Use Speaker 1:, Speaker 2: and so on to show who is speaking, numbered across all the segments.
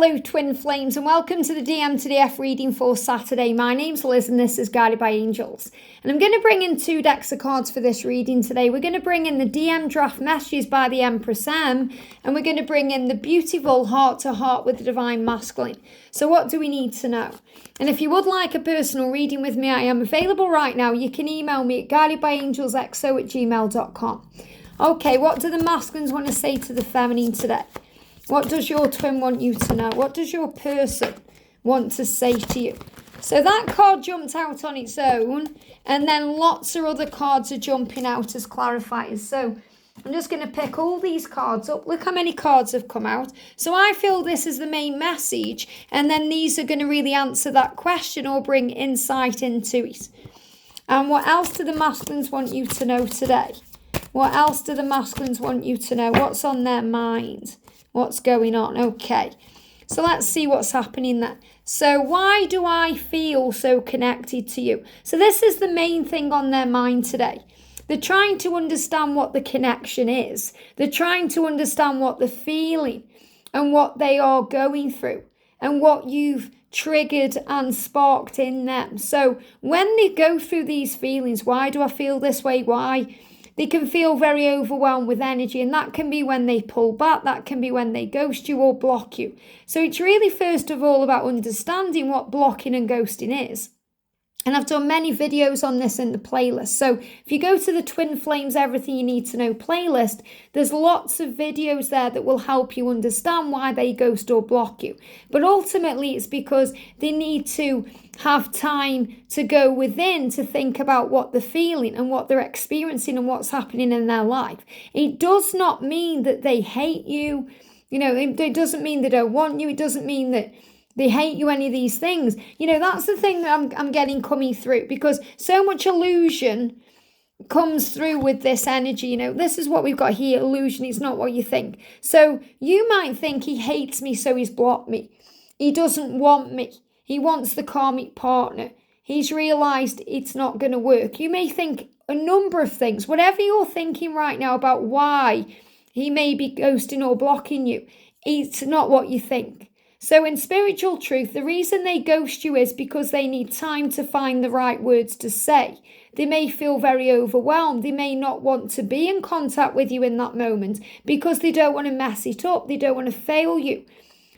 Speaker 1: Hello twin flames and welcome to the DM to DF reading for Saturday. My name's Liz and this is Guided by Angels. And I'm going to bring in 2 decks of cards for this reading today. We're going to bring in the DM draft messages by the Empress and we're going to bring in the beautiful heart to heart with the Divine Masculine. So what do we need to know? And if you would like a personal reading with me, I am available right now. You can email me at guidedbyangelsxo@gmail.com. Okay, what do the masculines want to say to the feminine today? What does your twin want you to know? What does your person want to say to you? So that card jumped out on its own, and then lots of other cards are jumping out as clarifiers. So I'm just going to pick all these cards up. Look how many cards have come out. So I feel this is the main message, and then these are going to really answer that question or bring insight into it. And what else do the masculines want you to know today? What else do the masculines want you to know? What's on their mind? What's going on? Okay, so let's see what's happening there. So why do I feel so connected to you? So this is the main thing on their mind today. They're trying to understand what the connection is. They're trying to understand what they're feeling and what they are going through and what you've triggered and sparked in them. So when they go through these feelings, why do I feel this way? Why? They can feel very overwhelmed with energy, and that can be when they pull back, that can be when they ghost you or block you. So it's really first of all about understanding what blocking and ghosting is. And I've done many videos on this in the playlist. So if you go to the Twin Flames Everything You Need to Know playlist, there's lots of videos there that will help you understand why they ghost or block you. But ultimately it's because they need to have time to go within to think about what they're feeling and what they're experiencing and what's happening in their life. It does not mean that they hate you. You know, it doesn't mean they don't want you. It doesn't mean that they hate you, any of these things. You know, that's the thing that I'm getting coming through, because so much illusion comes through with this energy. You know, this is what we've got here. Illusion is not what you think. So you might think he hates me, so he's blocked me. He doesn't want me. He wants the karmic partner. He's realized it's not going to work. You may think a number of things. Whatever you're thinking right now about why he may be ghosting or blocking you, it's not what you think. So in spiritual truth, the reason they ghost you is because they need time to find the right words to say. They may feel very overwhelmed. They may not want to be in contact with you in that moment because they don't want to mess it up. They don't want to fail you.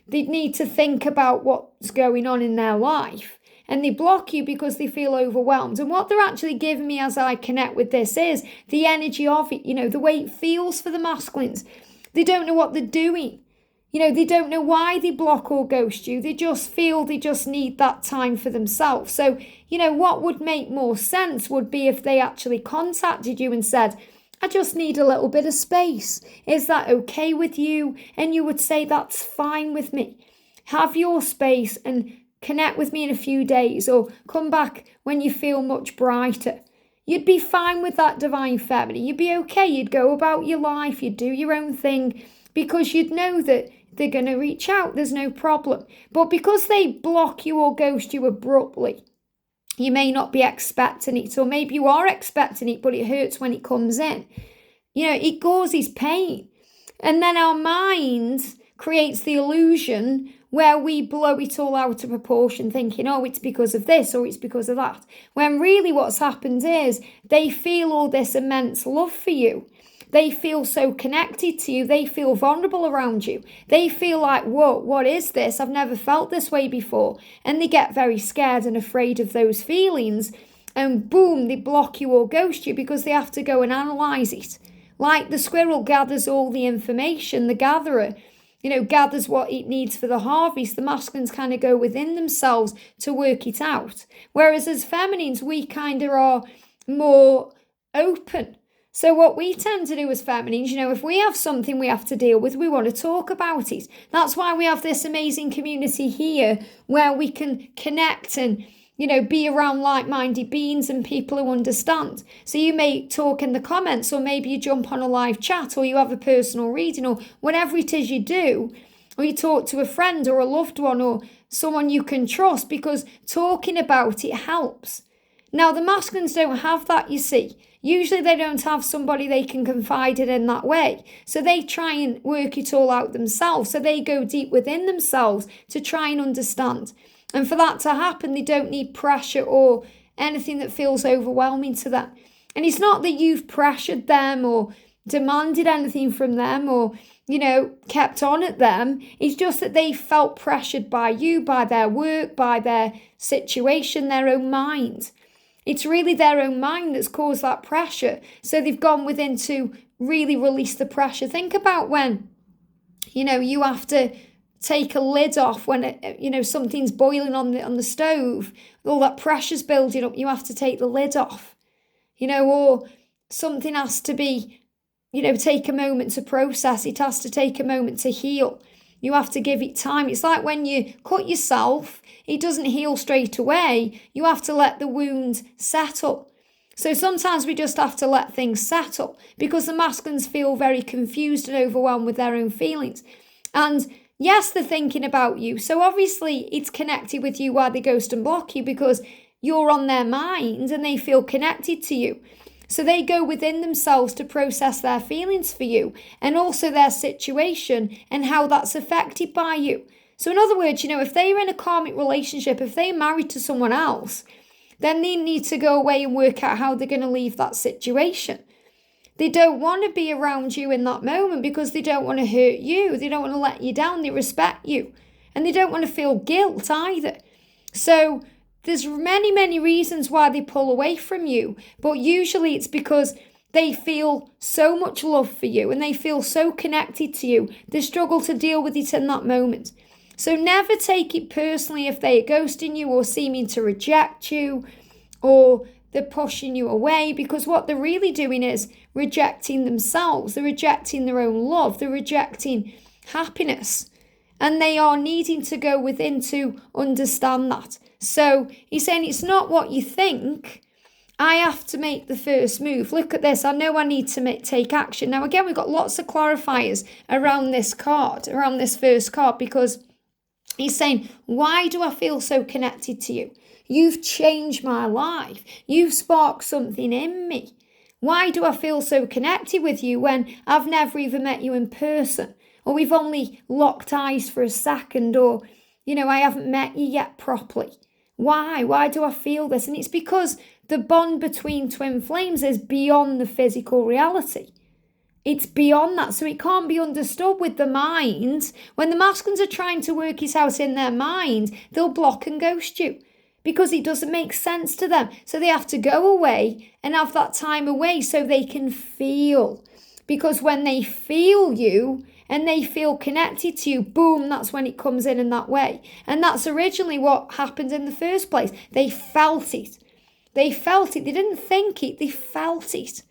Speaker 1: They need to think about what's going on in their life. And they block you because they feel overwhelmed. And what they're actually giving me as I connect with this is the energy of it, you know, the way it feels for the masculines. They don't know what they're doing. You know, they don't know why they block or ghost you. They just feel they just need that time for themselves. So, you know, what would make more sense would be if they actually contacted you and said, I just need a little bit of space. Is that okay with you? And you would say, that's fine with me. Have your space and connect with me in a few days, or come back when you feel much brighter. You'd be fine with that, divine feminine. You'd be okay. You'd go about your life. You'd do your own thing because you'd know that they're going to reach out. There's no problem. But because they block you or ghost you abruptly, you may not be expecting it. Or maybe you are expecting it, but it hurts when it comes in. You know, it causes pain. And then our mind creates the illusion where we blow it all out of proportion, thinking, oh, it's because of this or it's because of that. When really what's happened is they feel all this immense love for you. They feel so connected to you. They feel vulnerable around you. They feel like, whoa, what is this? I've never felt this way before. And they get very scared and afraid of those feelings. And boom, they block you or ghost you because they have to go and analyze it. Like the squirrel gathers all the information, the gatherer, you know, gathers what it needs for the harvest. The masculines kind of go within themselves to work it out. Whereas as feminines, we kind of are more open. So what we tend to do as feminines, you know, if we have something we have to deal with, we want to talk about it. That's why we have this amazing community here where we can connect and, you know, be around like-minded beings and people who understand. So you may talk in the comments, or maybe you jump on a live chat, or you have a personal reading, or whatever it is you do, or you talk to a friend or a loved one or someone you can trust, because talking about it helps. Now, the masculines don't have that, you see. Usually they don't have somebody they can confide in that way. So they try and work it all out themselves. So they go deep within themselves to try and understand. And for that to happen, they don't need pressure or anything that feels overwhelming to them. And it's not that you've pressured them or demanded anything from them or, kept on at them. It's just that they felt pressured by you, by their work, by their situation, their own mind. It's really their own mind that's caused that pressure. So they've gone within to really release the pressure. Think about when, you have to take a lid off when, something's boiling on the stove. All that pressure's building up. You have to take the lid off, or something has to be, take a moment to process. It has to take a moment to heal. You have to give it time. It's like when you cut yourself, it doesn't heal straight away. You have to let the wound settle. So sometimes we just have to let things settle because the masculines feel very confused and overwhelmed with their own feelings. And yes, they're thinking about you. So obviously it's connected with you why they ghost and block you because you're on their mind and they feel connected to you. So they go within themselves to process their feelings for you and also their situation and how that's affected by you. So in other words, if they're in a karmic relationship, if they're married to someone else, then they need to go away and work out how they're going to leave that situation. They don't want to be around you in that moment because they don't want to hurt you. They don't want to let you down. They respect you. And they don't want to feel guilt either. So there's many, many reasons why they pull away from you, but usually it's because they feel so much love for you and they feel so connected to you, they struggle to deal with it in that moment. So never take it personally if they're ghosting you or seeming to reject you or they're pushing you away, because what they're really doing is rejecting themselves. They're rejecting their own love. They're rejecting happiness. And they are needing to go within to understand that. So he's saying it's not what you think. I have to make the first move. Look at this. I know I need to take action. Now, again, we've got lots of clarifiers around this card, around this first card, because he's saying, why do I feel so connected to you? You've changed my life. You've sparked something in me. Why do I feel so connected with you when I've never even met you in person? Or we've only locked eyes for a second, or, I haven't met you yet properly. Why? Why do I feel this? And it's because the bond between twin flames is beyond the physical reality. It's beyond that. So it can't be understood with the mind. When the masculines are trying to work it out in their mind, they'll block and ghost you because it doesn't make sense to them. So they have to go away and have that time away so they can feel. Because when they feel you, and they feel connected to you, boom, that's when it comes in that way. And that's originally what happened in the first place. They felt it. They felt it. They didn't think it. They felt it.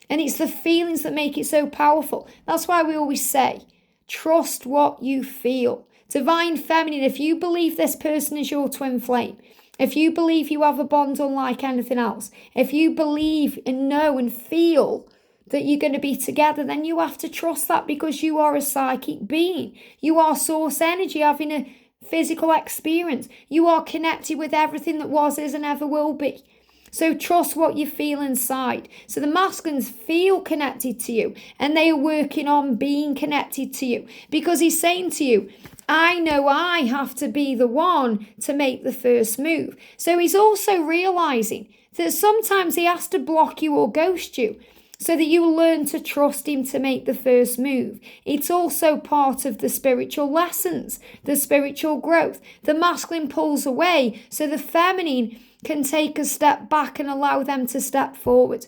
Speaker 1: And it's the feelings that make it so powerful. That's why we always say, trust what you feel. Divine Feminine, if you believe this person is your twin flame, if you believe you have a bond unlike anything else, if you believe and know and feel that you're going to be together, then you have to trust that because you are a psychic being. You are source energy having a physical experience. You are connected with everything that was, is, and ever will be. So trust what you feel inside. So the masculines feel connected to you and they are working on being connected to you because he's saying to you, I know I have to be the one to make the first move. So he's also realizing that sometimes he has to block you or ghost you so that you learn to trust him to make the first move. It's also part of the spiritual lessons, the spiritual growth. The masculine pulls away so the feminine can take a step back and allow them to step forward.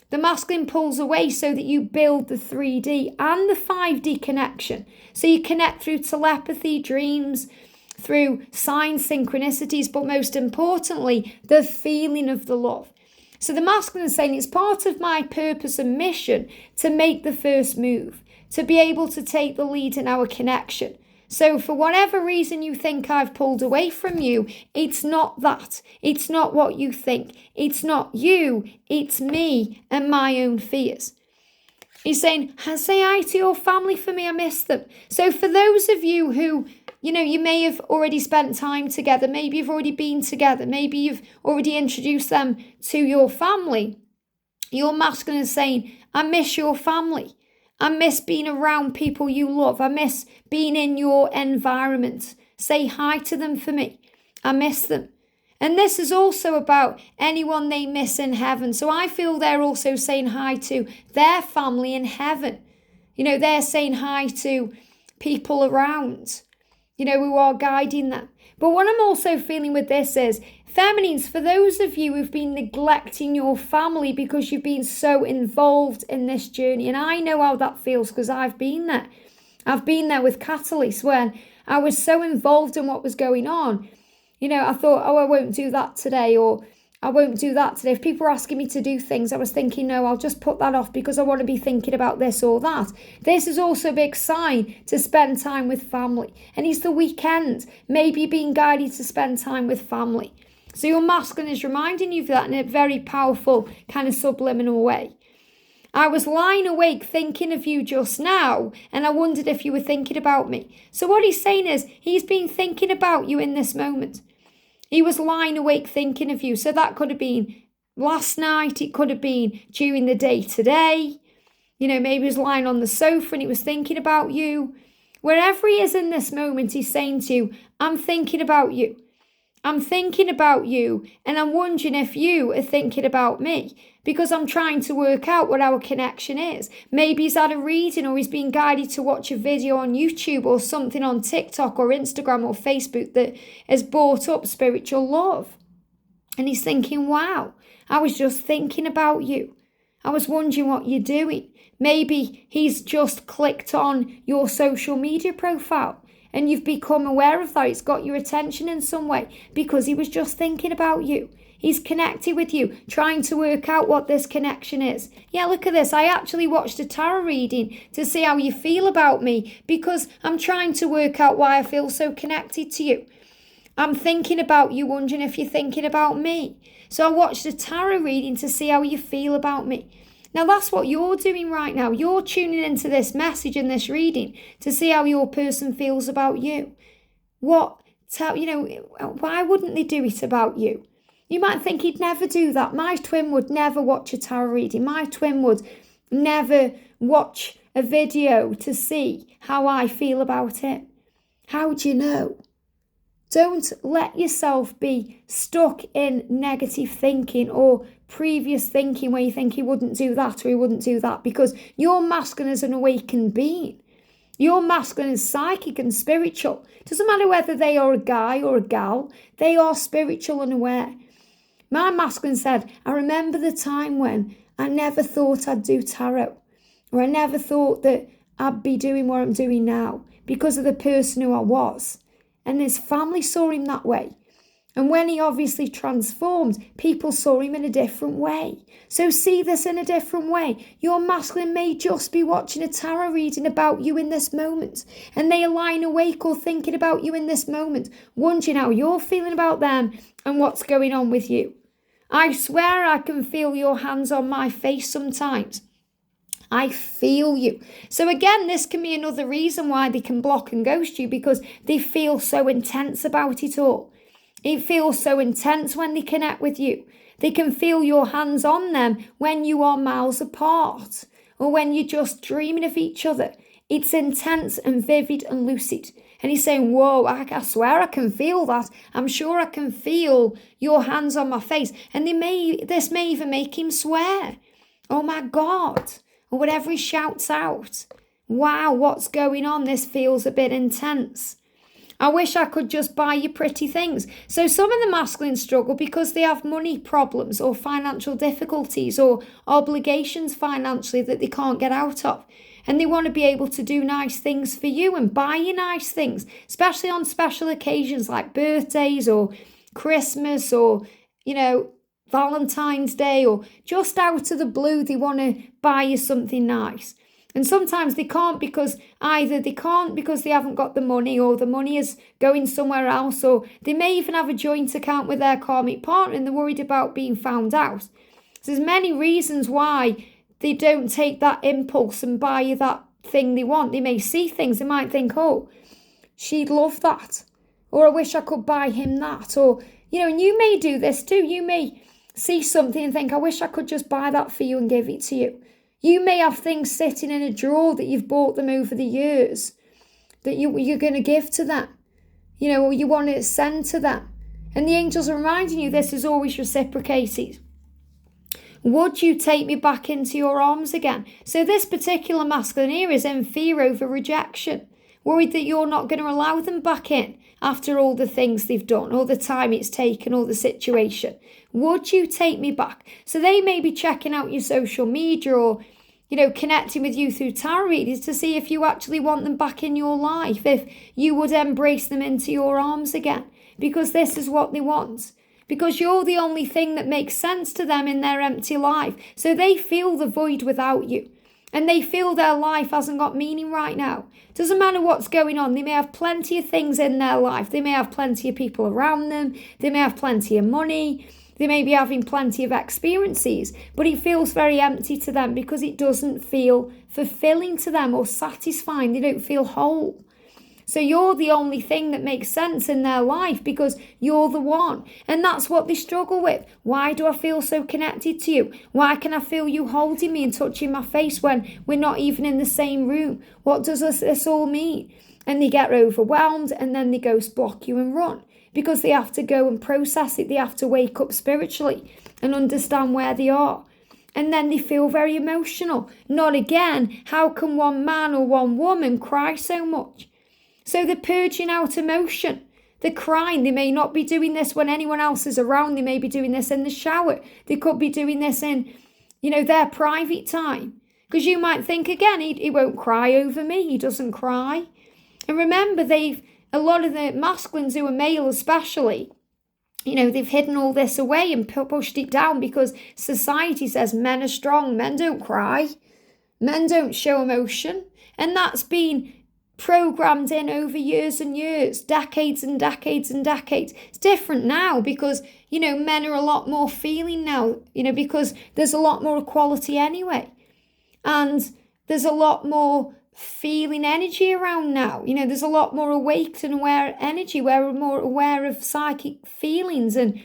Speaker 1: The masculine pulls away so that you build the 3D and the 5D connection. So you connect through telepathy, dreams, through signs, synchronicities, but most importantly, the feeling of the love. So the masculine is saying it's part of my purpose and mission to make the first move, to be able to take the lead in our connection. So for whatever reason you think I've pulled away from you, it's not that. It's not what you think. It's not you. It's me and my own fears. He's saying, say hi to your family for me. I miss them. So for those of you who, you may have already spent time together. Maybe you've already been together. Maybe you've already introduced them to your family. Your masculine is saying, I miss your family. I miss being around people you love. I miss being in your environment. Say hi to them for me. I miss them. And this is also about anyone they miss in heaven. So I feel they're also saying hi to their family in heaven. They're saying hi to people around, who are guiding them. But what I'm also feeling with this is, feminines, for those of you who've been neglecting your family because you've been so involved in this journey, and I know how that feels because I've been there. I've been there with Catalyst when I was so involved in what was going on. I thought, I won't do that today, or I won't do that today. If people were asking me to do things, I was thinking, no, I'll just put that off because I want to be thinking about this or that. This is also a big sign to spend time with family. And it's the weekend. Maybe you're being guided to spend time with family. So your masculine is reminding you of that in a very powerful kind of subliminal way. I was lying awake thinking of you just now, and I wondered if you were thinking about me. So what he's saying is, he's been thinking about you in this moment. He was lying awake thinking of you. So that could have been last night. It could have been during the day today. Maybe he was lying on the sofa and he was thinking about you. Wherever he is in this moment, he's saying to you, I'm thinking about you. I'm thinking about you, and I'm wondering if you are thinking about me, because I'm trying to work out what our connection is. Maybe he's had a reading, or he's been guided to watch a video on YouTube or something on TikTok or Instagram or Facebook that has brought up spiritual love. And he's thinking, wow, I was just thinking about you. I was wondering what you're doing. Maybe he's just clicked on your social media profile and you've become aware of that. It's got your attention in some way because he was just thinking about you. He's connected with you, trying to work out what this connection is. Yeah, look at this. I actually watched a tarot reading to see how you feel about me because I'm trying to work out why I feel so connected to you. I'm thinking about you, wondering if you're thinking about me. So I watched a tarot reading to see how you feel about me. Now that's what you're doing right now. You're tuning into this message and this reading to see how your person feels about you. Why wouldn't they do it about you? You might think he'd never do that. My twin would never watch a tarot reading. My twin would never watch a video to see how I feel about it. How do you know? Don't let yourself be stuck in negative thinking or previous thinking where you think he wouldn't do that or he wouldn't do that, because your masculine is an awakened being. Your masculine is psychic and spiritual. Doesn't matter whether they are a guy or a gal, they are spiritual and aware. My masculine said, I remember the time when I never thought I'd do tarot, or I never thought that I'd be doing what I'm doing now because of the person who I was. And his family saw him that way. And when he obviously transformed, people saw him in a different way. So see this in a different way. Your masculine may just be watching a tarot reading about you in this moment. And they are lying awake or thinking about you in this moment, wondering how you're feeling about them and what's going on with you. I swear I can feel your hands on my face sometimes. I feel you. So again, this can be another reason why they can block and ghost you, because they feel so intense about it all. It feels so intense when they connect with you. They can feel your hands on them when you are miles apart or when you're just dreaming of each other. It's intense and vivid and lucid. And he's saying, whoa, I swear I can feel that. I'm sure I can feel your hands on my face. And this may even make him swear. Oh my God. Or whatever he shouts out. Wow, what's going on? This feels a bit intense. I wish I could just buy you pretty things. So some of the masculines struggle because they have money problems or financial difficulties or obligations financially that they can't get out of. And they want to be able to do nice things for you and buy you nice things, especially on special occasions like birthdays or Christmas or, Valentine's Day, or just out of the blue, they want to buy you something nice. And sometimes they can't because they haven't got the money, or the money is going somewhere else, or they may even have a joint account with their karmic partner and they're worried about being found out. So there's many reasons why they don't take that impulse and buy you that thing they want. They may see things, they might think, oh, she'd love that, or I wish I could buy him that, or, and you may do this too. You may see something and think, I wish I could just buy that for you and give it to you. You may have things sitting in a drawer that you've bought them over the years that you're going to give to them, or you want to send to them. And the angels are reminding you this is always reciprocated. Would you take me back into your arms again? So this particular masculine here is in fear over rejection, worried that you're not going to allow them back in after all the things they've done, all the time it's taken, all the situation. Would you take me back? So they may be checking out your social media or, connecting with you through tarot readings to see if you actually want them back in your life, if you would embrace them into your arms again, because this is what they want. Because you're the only thing that makes sense to them in their empty life. So they feel the void without you. And they feel their life hasn't got meaning right now. Doesn't matter what's going on. They may have plenty of things in their life. They may have plenty of people around them. They may have plenty of money. They may be having plenty of experiences. But it feels very empty to them because it doesn't feel fulfilling to them or satisfying. They don't feel whole. So you're the only thing that makes sense in their life because you're the one. And that's what they struggle with. Why do I feel so connected to you? Why can I feel you holding me and touching my face when we're not even in the same room? What does this all mean? And they get overwhelmed and then they ghost block you and run because they have to go and process it. They have to wake up spiritually and understand where they are. And then they feel very emotional. Not again. How can one man or one woman cry so much? So they're purging out emotion. They're crying. They may not be doing this when anyone else is around. They may be doing this in the shower. They could be doing this in, their private time. Because you might think, again, he won't cry over me. He doesn't cry. And remember, a lot of the masculines who are male especially, they've hidden all this away and pushed it down because society says men are strong. Men don't cry. Men don't show emotion. And that's been programmed in over years and years, decades and decades and decades. It's different now because, men are a lot more feeling now, because there's a lot more equality anyway. And there's a lot more feeling energy around now. There's a lot more awake and aware energy where we're more aware of psychic feelings and,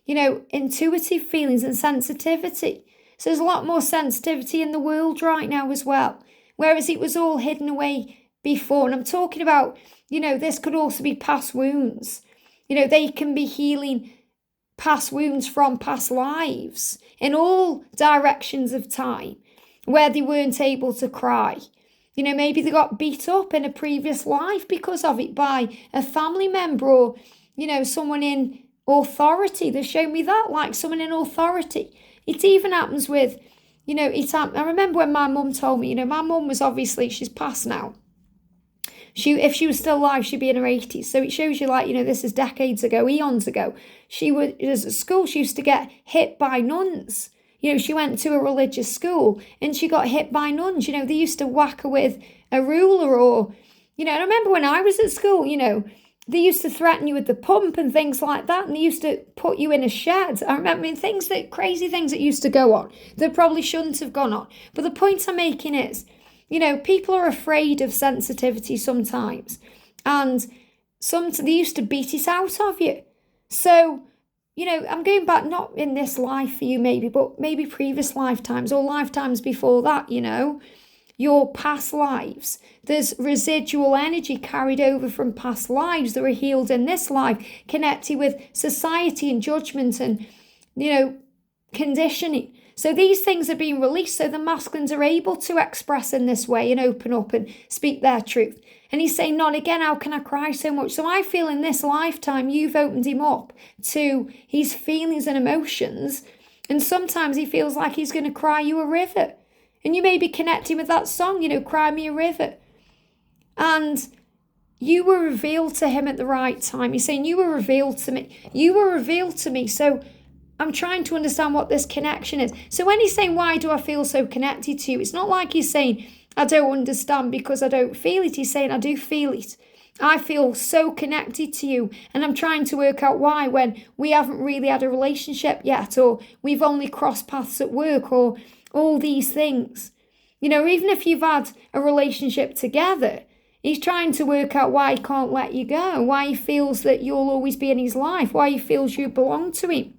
Speaker 1: intuitive feelings and sensitivity. So there's a lot more sensitivity in the world right now as well. Whereas it was all hidden away before. And I'm talking about, this could also be past wounds. They can be healing past wounds from past lives in all directions of time where they weren't able to cry. Maybe they got beat up in a previous life because of it by a family member or, someone in authority. They show me that, like someone in authority. It even happens with, I remember when my mum told me, my mum was obviously, she's passed now. If she was still alive, she'd be in her 80s. So it shows you this is decades ago, eons ago. She was at school, she used to get hit by nuns. She went to a religious school and she got hit by nuns. They used to whack her with a ruler or, and I remember when I was at school, they used to threaten you with the pump and things like that. And they used to put you in a shed. I remember crazy things that used to go on that probably shouldn't have gone on. But the point I'm making is, people are afraid of sensitivity sometimes. And they used to beat it out of you. So, I'm going back, not in this life for you maybe, but maybe previous lifetimes or lifetimes before that, your past lives. There's residual energy carried over from past lives that were healed in this life, connected with society and judgment and, conditioning. So these things are being released so the masculines are able to express in this way and open up and speak their truth. And he's saying, not again, how can I cry so much? So I feel in this lifetime you've opened him up to his feelings and emotions. And sometimes he feels like he's going to cry you a river. And you may be connecting with that song, Cry Me a River. And you were revealed to him at the right time. He's saying, you were revealed to me. You were revealed to me. So I'm trying to understand what this connection is. So when he's saying, why do I feel so connected to you? It's not like he's saying, I don't understand because I don't feel it. He's saying, I do feel it. I feel so connected to you. And I'm trying to work out why when we haven't really had a relationship yet, or we've only crossed paths at work, or all these things. Even if you've had a relationship together, he's trying to work out why he can't let you go, why he feels that you'll always be in his life, why he feels you belong to him.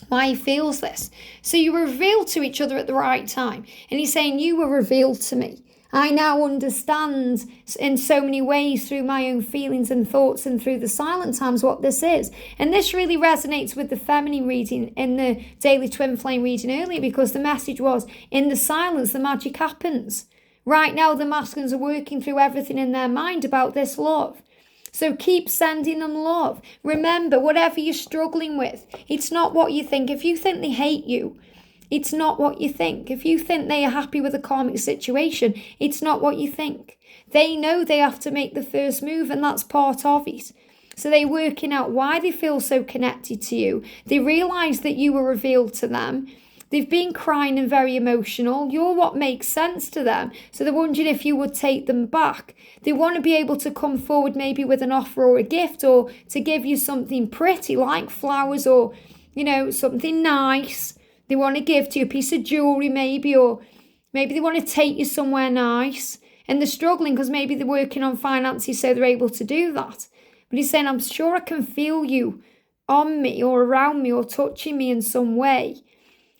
Speaker 1: why he feels this. So you were revealed to each other at the right time. And he's saying, you were revealed to me. I now understand in so many ways through my own feelings and thoughts and through the silent times what this is. And this really resonates with the feminine reading in the Daily Twin Flame reading earlier, because the message was, in the silence, the magic happens. Right now, the masculines are working through everything in their mind about this love. So keep sending them love. Remember, whatever you're struggling with, it's not what you think. If you think they hate you, it's not what you think. If you think they are happy with a karmic situation, it's not what you think. They know they have to make the first move, and that's part of it. So they're working out why they feel so connected to you. They realise that you were revealed to them. They've been crying and very emotional. You're what makes sense to them. So they're wondering if you would take them back. They want to be able to come forward maybe with an offer or a gift, or to give you something pretty like flowers, or, something nice. They want to give to you a piece of jewellery maybe, or maybe they want to take you somewhere nice. And they're struggling because maybe they're working on finances, so they're able to do that. But he's saying, I'm sure I can feel you on me or around me or touching me in some way.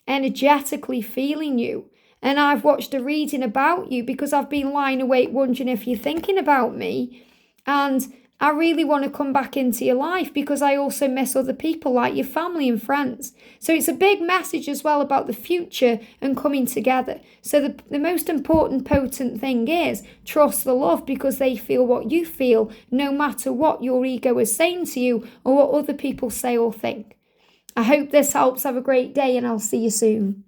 Speaker 1: Energetically feeling you, and I've watched a reading about you because I've been lying awake wondering if you're thinking about me, and I really want to come back into your life because I also miss other people like your family and friends. So it's a big message as well about the future and coming together. So the most important, potent thing is trust the love, because they feel what you feel, no matter what your ego is saying to you or what other people say or think. I hope this helps. Have a great day, and I'll see you soon.